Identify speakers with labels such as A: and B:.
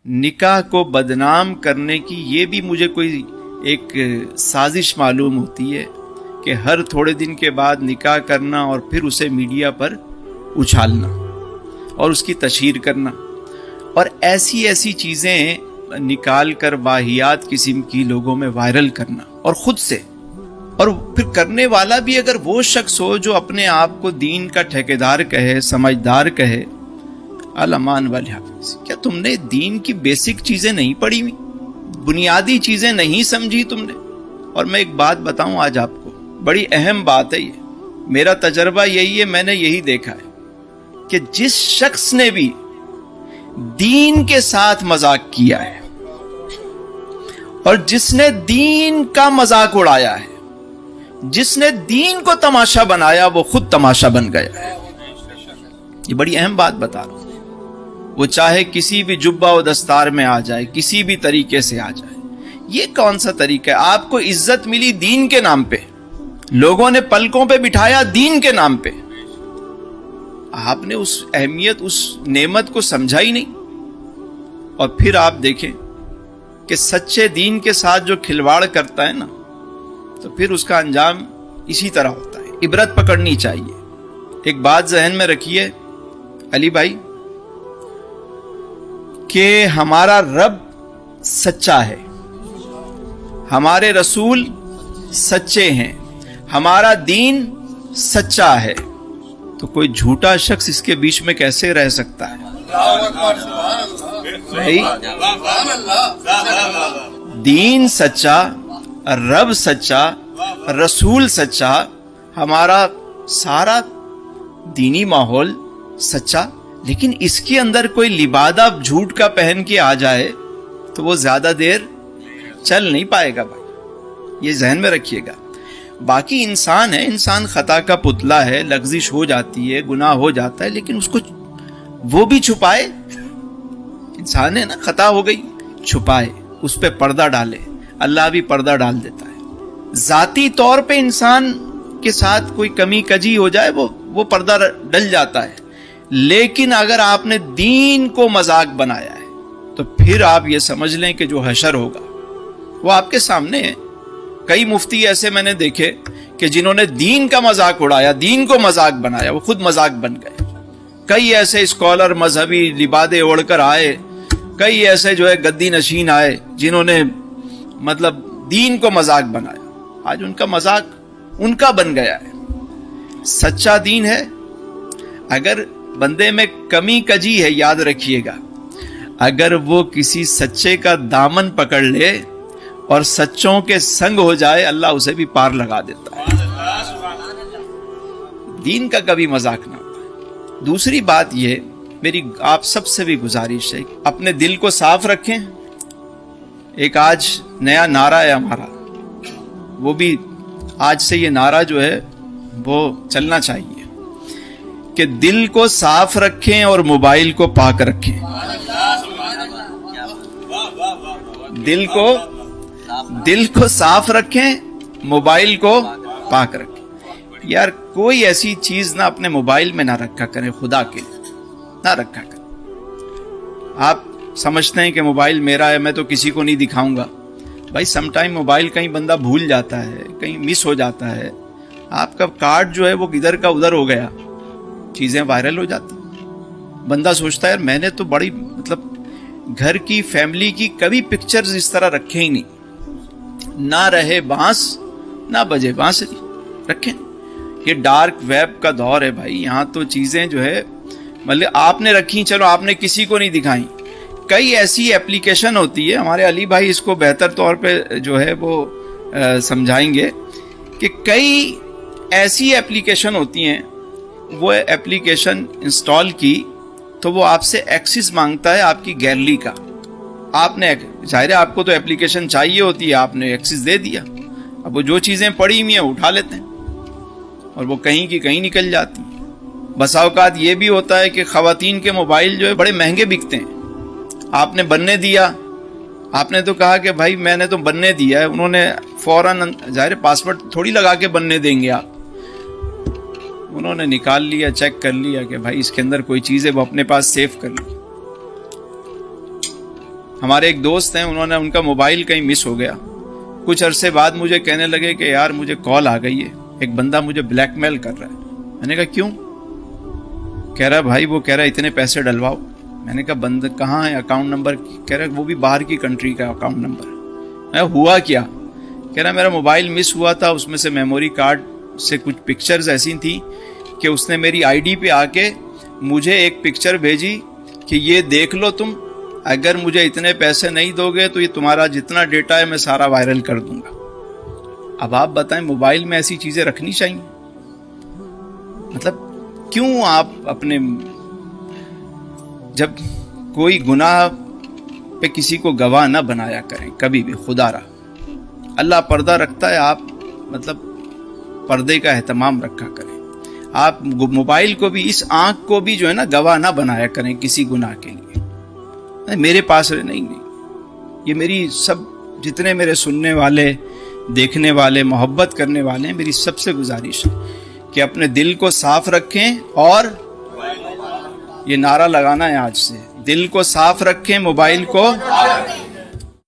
A: نکاح کو بدنام کرنے کی یہ بھی مجھے کوئی ایک سازش معلوم ہوتی ہے کہ ہر تھوڑے دن کے بعد نکاح کرنا اور پھر اسے میڈیا پر اچھالنا اور اس کی تشہیر کرنا اور ایسی چیزیں نکال کر واہیات قسم کی لوگوں میں وائرل کرنا اور خود سے، اور پھر کرنے والا بھی اگر وہ شخص ہو جو اپنے آپ کو دین کا ٹھیکیدار کہے، سمجھدار کہے، الامان والحافظ، کیا تم نے دین کی بیسک چیزیں نہیں پڑھی ہوئی؟ بنیادی چیزیں نہیں سمجھی تم نے؟ اور میں ایک بات بتاؤں آج آپ کو، بڑی اہم بات ہے یہ، میرا تجربہ یہی ہے، میں نے یہی دیکھا ہے کہ جس شخص نے بھی دین کے ساتھ مذاق کیا ہے اور جس نے دین کا مذاق اڑایا ہے، جس نے دین کو تماشا بنایا، وہ خود تماشا بن گیا ہے۔ یہ بڑی اہم بات بتا رہا ہوں۔ وہ چاہے کسی بھی جبہ و دستار میں آ جائے، کسی بھی طریقے سے آ جائے، یہ کون سا طریقہ ہے؟ آپ کو عزت ملی دین کے نام پہ، لوگوں نے پلکوں پہ بٹھایا دین کے نام پہ، آپ نے اس اہمیت، اس نعمت کو سمجھا ہی نہیں۔ اور پھر آپ دیکھیں کہ سچے دین کے ساتھ جو کھلواڑ کرتا ہے نا، تو پھر اس کا انجام اسی طرح ہوتا ہے۔ عبرت پکڑنی چاہیے۔ ایک بات ذہن میں رکھیے علی بھائی، کہ ہمارا رب سچا ہے، ہمارے رسول سچے ہیں، ہمارا دین سچا ہے، تو کوئی جھوٹا شخص اس کے بیچ میں کیسے رہ سکتا ہے؟ دین سچا، رب سچا، رسول سچا، ہمارا سارا دینی ماحول سچا، لیکن اس کے اندر کوئی لبادہ جھوٹ کا پہن کے آ جائے تو وہ زیادہ دیر چل نہیں پائے گا بھائی، یہ ذہن میں رکھیے گا۔ باقی انسان ہے، انسان خطا کا پتلا ہے، لغزش ہو جاتی ہے، گناہ ہو جاتا ہے، لیکن اس کو وہ بھی چھپائے، انسان ہے نا، خطا ہو گئی چھپائے، اس پہ پردہ ڈالے، اللہ بھی پردہ ڈال دیتا ہے۔ ذاتی طور پہ انسان کے ساتھ کوئی کمی کجی ہو جائے وہ پردہ ڈل جاتا ہے، لیکن اگر آپ نے دین کو مذاق بنایا ہے تو پھر آپ یہ سمجھ لیں کہ جو حشر ہوگا وہ آپ کے سامنے ہے۔ کئی مفتی ایسے میں نے دیکھے کہ جنہوں نے دین کا مذاق اڑایا، دین کو مذاق بنایا، وہ خود مذاق بن گئے۔ کئی ایسے اسکالر مذہبی لبادے اوڑھ کر آئے، کئی ایسے جو ہے گدی نشین آئے جنہوں نے مطلب دین کو مذاق بنایا، آج ان کا مذاق ان کا بن گیا ہے۔ سچا دین ہے، اگر بندے میں کمی کجی ہے، یاد رکھیے گا، اگر وہ کسی سچے کا دامن پکڑ لے اور سچوں کے سنگ ہو جائے، اللہ اسے بھی پار لگا دیتا ہے۔ دین کا کبھی مذاق نہ ہوتا۔ دوسری بات یہ، میری آپ سب سے بھی گزارش ہے، اپنے دل کو صاف رکھیں۔ ایک آج نیا نعرہ ہے ہمارا، وہ بھی آج سے یہ نعرہ جو ہے وہ چلنا چاہیے کہ دل کو صاف رکھیں اور موبائل کو پاک رکھیں۔ دل کو صاف رکھیں، موبائل کو پاک رکھیں۔ یار کوئی ایسی چیز نہ اپنے موبائل میں نہ رکھا کریں، خدا کے لیے نہ رکھا کریں۔ آپ سمجھتے ہیں کہ موبائل میرا ہے، میں تو کسی کو نہیں دکھاؤں گا۔ بھائی سم ٹائم موبائل کہیں بندہ بھول جاتا ہے، کہیں مس ہو جاتا ہے، آپ کا کارڈ جو ہے وہ ادھر کا ادھر ہو گیا، چیزیں وائرل ہو جاتی۔ بندہ سوچتا ہے یار میں نے تو بڑی مطلب گھر کی، فیملی کی کبھی پکچرز اس طرح رکھے ہی نہیں، نہ رہے بانس نہ بجے بانسری، رکھیں۔ یہ ڈارک ویب کا دور ہے بھائی، یہاں تو چیزیں جو ہے مطلب آپ نے رکھی، چلو آپ نے کسی کو نہیں دکھائیں۔ کئی ایسی اپلیکیشن ہوتی ہے، ہمارے علی بھائی اس کو بہتر طور پہ جو ہے وہ سمجھائیں گے، کہ کئی ایسی اپلیکیشن ہوتی ہیں، وہ اپلیکیشن انسٹال کی تو وہ آپ سے ایکسس مانگتا ہے آپ کی گیلری کا۔ آپ نے ظاہر ہے آپ کو تو اپلیکیشن چاہیے ہوتی ہے، آپ نے ایکسس دے دیا، اب وہ جو چیزیں پڑی ہوئی ہیں اٹھا لیتے ہیں اور وہ کہیں کی کہیں نکل جاتی ہیں۔ بسا اوقات یہ بھی ہوتا ہے کہ خواتین کے موبائل جو ہے بڑے مہنگے بکتے ہیں، آپ نے بننے دیا، آپ نے تو کہا کہ بھائی میں نے تو بننے دیا ہے، انہوں نے فوراً ظاہر پاسورڈ تھوڑی لگا کے بننے دیں گے آپ، انہوں نے نکال لیا، چیک کر لیا کہ بھائی اس کے اندر کوئی چیز ہے، وہ اپنے پاس سیو کر لی۔ ہمارے ایک دوست ہیں, ان کا موبائل کہیں مس ہو گیا. کچھ عرصے بعد مجھے کہنے لگے کہ یار مجھے کال آ گئی ہے, ایک بندہ مجھے بلیک میل کر رہا ہے. میں نے کہا کیوں؟ کہہ رہا بھائی وہ کہہ رہا اتنے پیسے ڈلواؤ. میں نے کہا بندہ کہاں ہے, اکاؤنٹ نمبر. کہہ رہا وہ بھی باہر کی کنٹری کا اکاؤنٹ نمبر. میں ہوا کیا؟ کہہ رہا میرا موبائل مس ہوا تھا, اس میں سے میموری کارڈ سے کچھ پکچرز ایسی تھیں کہ اس نے میری آئی ڈی پہ آ کے مجھے ایک پکچر بھیجی کہ یہ دیکھ لو تم, اگر مجھے اتنے پیسے نہیں دو گے تو یہ تمہارا جتنا ڈیٹا ہے میں سارا وائرل کر دوں گا. اب آپ بتائیں موبائل میں ایسی چیزیں رکھنی چاہیے؟ مطلب کیوں آپ اپنے, جب کوئی گناہ پہ کسی کو گواہ نہ بنایا کریں کبھی بھی, خدا را. اللہ پردہ رکھتا ہے, آپ مطلب پردے کا اہتمام رکھا کریں. آپ موبائل کو بھی, اس آنکھ کو بھی جو ہے نا گواہ نہ بنایا کریں کسی گناہ کے لیے. میرے پاس نہیں, یہ میری سب جتنے میرے سننے والے, دیکھنے والے, محبت کرنے والے ہیں, میری سب سے گزارش ہے کہ اپنے دل کو صاف رکھیں. اور یہ نعرہ لگانا ہے آج سے, دل کو صاف رکھیں, موبائل کو